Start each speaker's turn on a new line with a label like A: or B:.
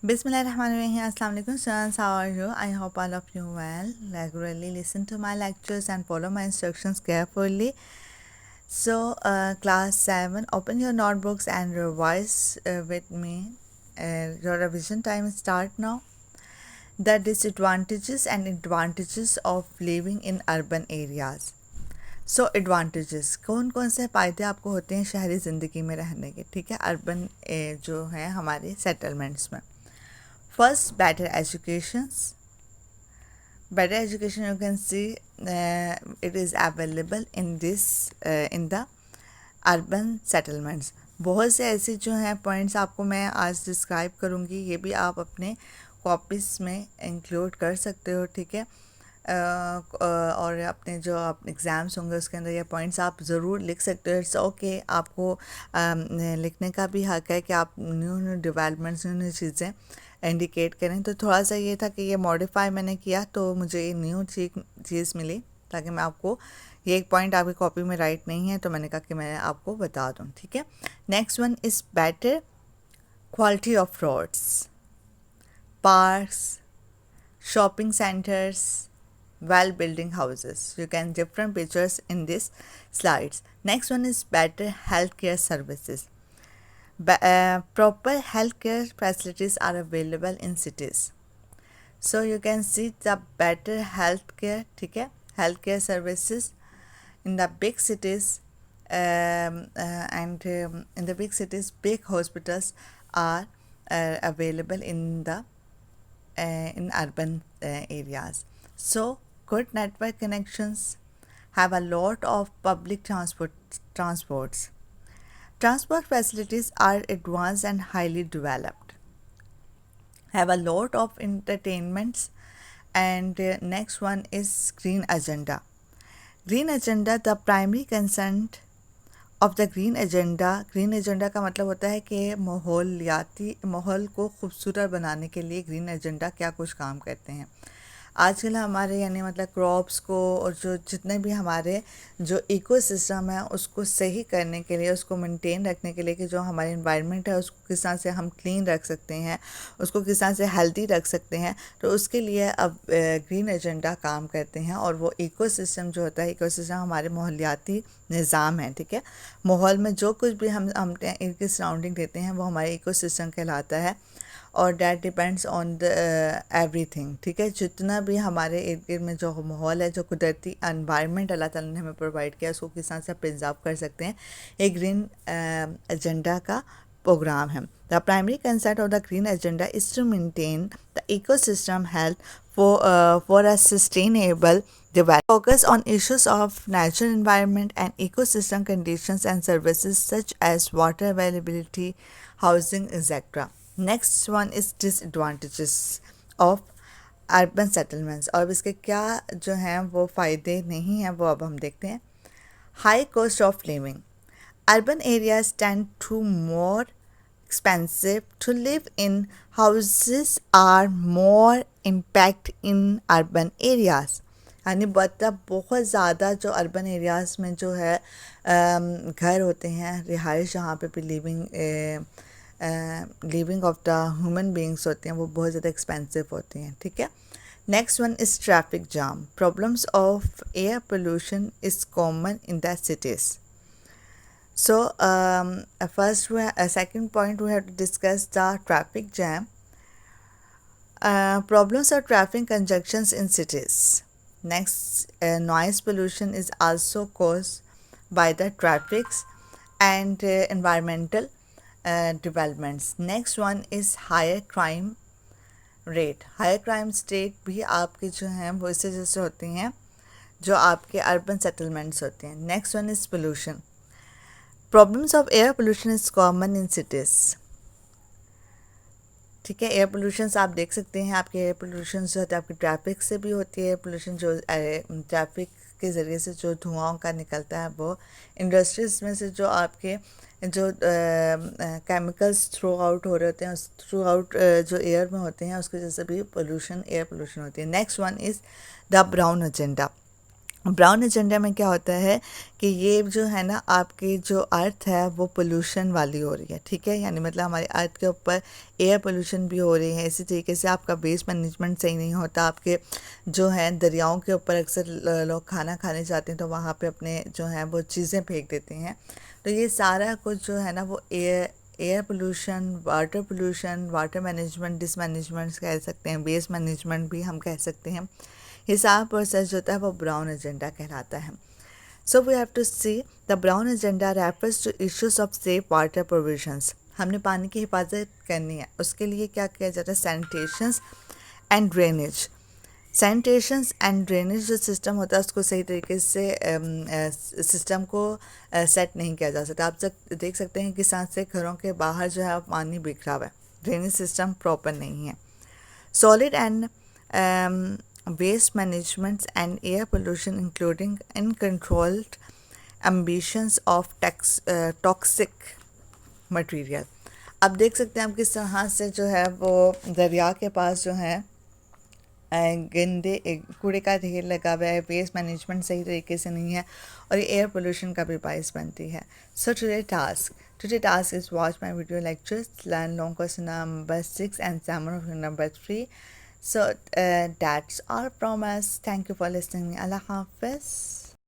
A: Bismillahirrahmanirrahim. Assalamu alaikum students. How are you? I hope all of you well. Regularly listen to my lectures and follow my instructions carefully. So, class 7, open your notebooks and revise with me. Your revision time start now. The disadvantages and advantages of living in urban areas. So advantages कौन कौन से फ़ायदे आपको होते हैं शहरी ज़िंदगी में रहने के, ठीक है, अर्बन जो है हमारे सेटलमेंट्स में. First, better education you can see it is available in the urban settlements. बहुत से ऐसे जो हैं पॉइंट्स आपको मैं आज डिस्क्राइब करूँगी, ये भी आप अपने कॉपीज़ में इंक्लूड कर सकते हो, ठीक है. और अपने जो आप एग्ज़ाम्स होंगे उसके अंदर ये पॉइंट्स आप ज़रूर लिख सकते हो. इट्स ओके, आपको लिखने का भी हक़ है कि आप न्यू डेवलपमेंट्स, न्यू चीज़ें इंडिकेट करें. तो थोड़ा सा ये था कि ये मॉडिफाई मैंने किया तो मुझे ये न्यू चीज़ मिली, ताकि मैं आपको ये एक पॉइंट आपकी कॉपी में राइट नहीं है तो मैंने कहा कि मैं आपको बता दूं, ठीक है. Next one is better quality of roads, parks, shopping centers, well building houses. You can different pictures in these slides. Next one is better healthcare services. Proper healthcare facilities are available in cities. So you can see the better healthcare, ठीक है, healthcare services in the big cities, and in the big cities, big hospitals are available in urban areas. So good network connections, have a lot of public transports. Transport facilities are advanced and highly developed. Have a lot of entertainments. And next one is green agenda. Green agenda, the primary concern of the green agenda का मतलब होता है कि माहौल को खूबसूरत बनाने के लिए ग्रीन एजेंडा क्या कुछ काम करते हैं. आजकल हमारे यानी मतलब क्रॉप्स को और जो जितने भी हमारे जो इकोसिस्टम है उसको सही करने के लिए, उसको मेंटेन रखने के लिए कि जो हमारे इन्वायरमेंट है उसको किस तरह से हम क्लीन रख सकते हैं, उसको किस तरह से हेल्दी रख सकते हैं, तो उसके लिए अब ग्रीन एजेंडा काम करते हैं. और वो इकोसिस्टम जो होता है, इकोसिस्टम हमारे माहौलियाती निज़ाम है, ठीक है. माहौल में जो कुछ भी हम इनकी सराउंडिंग देते हैं वो हमारे इकोसिस्टम कहलाता है. और that depends on the everything, ठीक है. जितना भी हमारे इर्द गिर्द में जो माहौल है, जो कुदरती एनवायरनमेंट अल्लाह ताला ने हमें प्रोवाइड किया, उसको किस तरह से प्रिजर्व कर सकते हैं, एक ग्रीन एजेंडा का प्रोग्राम है. The primary concept of the green agenda is to maintain the ecosystem health for a sustainable development. Focus on issues of natural environment and ecosystem conditions and services such as water availability, housing, etc. Next one is disadvantages of urban settlements. और इसके क्या जो हैं वो फ़ायदे नहीं हैं वो अब हम देखते हैं. High cost of living. Urban areas tend to more expensive to live in. Houses are more impact in urban areas. यानी बहुत ज़्यादा जो अर्बन एरियाज़ में जो है घर होते हैं, रिहाइश जहाँ पे भी living of the human beings होते हैं, वो बहुत ज़्यादा एक्सपेंसिव होती हैं, ठीक है. Next one is traffic jam. Problems of air pollution is common in the cities. So second point we have to discuss the traffic jam. Problems of traffic congestions in cities. Next, noise pollution is also caused by the traffics and environmental developments. Next one is higher crime rate. Higher crime rate भी आपके जो हैं वो इससे जैसे होती हैं जो आपके अर्बन सेटलमेंट्स होते हैं. Next one is pollution. Problems of air pollution is common in cities, ठीक है. एयर पोल्यूशन आप देख सकते हैं, आपके एयर पोल्यूशन जो होता है आपकी ट्रैफिक से भी होती है. पोल्यूशन जो ट्रैफिक के ज़रिए से जो धुआं का निकलता है, वो इंडस्ट्रीज़ में से जो आपके जो केमिकल्स थ्रू आउट हो रहे होते हैं, उस थ्रू आउट जो एयर में होते हैं उसकी वजह से भी एयर पोल्यूशन होती है. Next one is the brown agenda. Brown agenda में क्या होता है कि ये जो है ना आपकी जो अर्थ है वो पोल्यूशन वाली हो रही है, ठीक है, यानी मतलब हमारी अर्थ के ऊपर एयर पोल्यूशन भी हो रही है। इसी तरीके से आपका वेस्ट मैनेजमेंट सही नहीं होता, आपके जो है दरियाओं के ऊपर अक्सर लोग खाना खाने जाते हैं तो वहाँ पे अपने जो है वो चीज़ें फेंक देते हैं। तो ये सारा कुछ जो है ना वो एयर पोल्यूशन, वाटर मैनेजमेंट, डिसमैनेजमेंट कह सकते हैं, वेस्ट मैनेजमेंट भी हम कह सकते हैं। ये सारा प्रोसेस जो होता है वो ब्राउन एजेंडा कहलाता है। So we have to see the brown agenda refers to issues of safe water provisions. हमने पानी की हिफाजत करनी है, उसके लिए क्या किया जाता है, सैनिटेशंस एंड ड्रेनेज। सैनिटेशंस एंड ड्रेनेज जो सिस्टम होता है उसको सही तरीके से सिस्टम को सेट नहीं किया जा सकता। आप देख सकते हैं कि साथ से घरों के बाहर जो है पानी बिखरा हुआ है, ड्रेनेज सिस्टम प्रॉपर नहीं है। Solid and waste management and air pollution, including uncontrolled emissions of toxic material। अब देख सकते हैं आप किस तरह से जो है वो दरिया के पास जो है गंदे कूड़े का ढेर लगा हुआ है, वेस्ट मैनेजमेंट सही तरीके से नहीं है और ये एयर पोल्यूशन का भी बायस बनती है। So today task is watch my video lectures, learn long question number 6 and Samuel number 3. So that's all from us. Thank you for listening. Allah Hafiz.